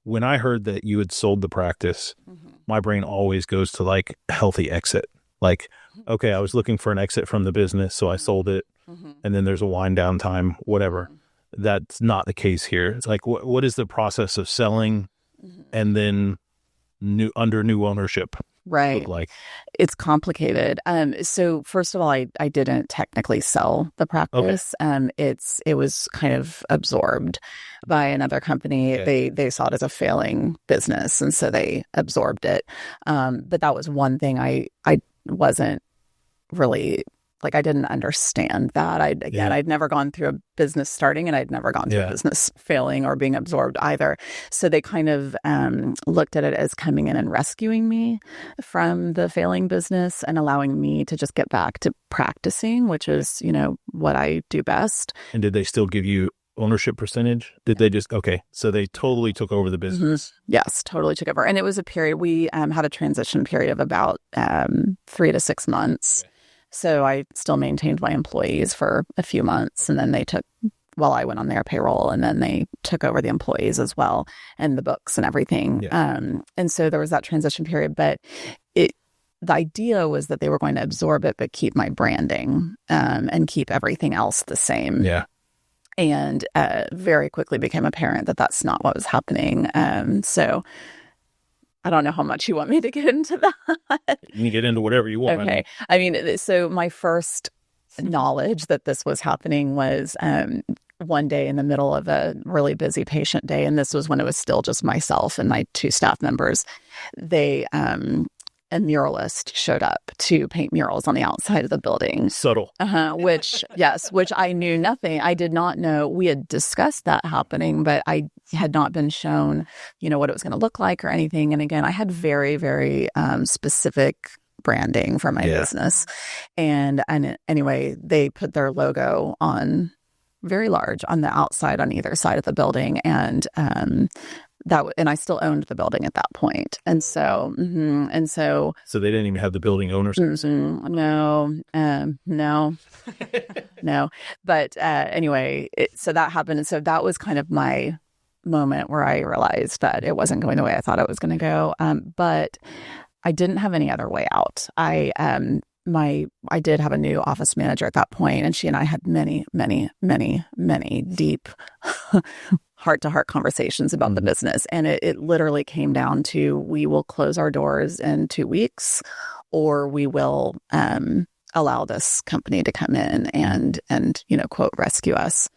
when I heard that you had sold the practice, Mm-hmm. my brain always goes to like healthy exit. Like, okay, I was looking for an exit from the business, so I sold it, Mm-hmm. and then there's a wind down time, whatever. That's not the case here. It's like, what is the process of selling Mm-hmm. and then under new ownership Right. look like? It's complicated. So first of all, I didn't technically sell the Okay. practice. It was kind of absorbed by another company. Okay. They saw it as a failing business, and so they absorbed it. But that was one thing I wasn't really like. I didn't understand that. I'd never gone through a business starting, and I'd never gone through a business failing or being absorbed either. So they kind of looked at it as coming in and rescuing me from the failing business and allowing me to just get back to practicing, which is, what I do best. And did they still give you ownership percentage? Did they just, okay, so they totally took over the business? Mm-hmm. Yes, totally took over. And it was a period, we had a transition period of about 3 to 6 months. Okay. So I still maintained my employees for a few months, and then while I went on their payroll, and then they took over the employees as well, and the books and everything. Yeah. And so there was that transition period, but the idea was that they were going to absorb it, but keep my branding and keep everything else the same. Yeah. And very quickly became apparent that that's not what was happening. So I don't know how much you want me to get into that. You can get into whatever you want. Okay. I mean, so my first knowledge that this was happening was one day in the middle of a really busy patient day. And this was when it was still just myself and my 2 staff members. A muralist showed up to paint murals on the outside of the building. Subtle. Which I knew nothing. I did not know. We had discussed that happening, but I had not been shown, what it was going to look like or anything. And again, I had very, very specific branding for my business. And anyway, they put their logo on very large on the outside on either side of the building. And and I still owned the building at that point. And so, So they didn't even have the building owners? No. No. But anyway, so that happened. And so that was kind of my moment where I realized that it wasn't going the way I thought it was going to go. But I didn't have any other way out. I did have a new office manager at that point, and she and I had many, many, many, many deep heart-to-heart conversations about the business. And it literally came down to, we will close our doors in 2 weeks, or we will allow this company to come in and quote, rescue us.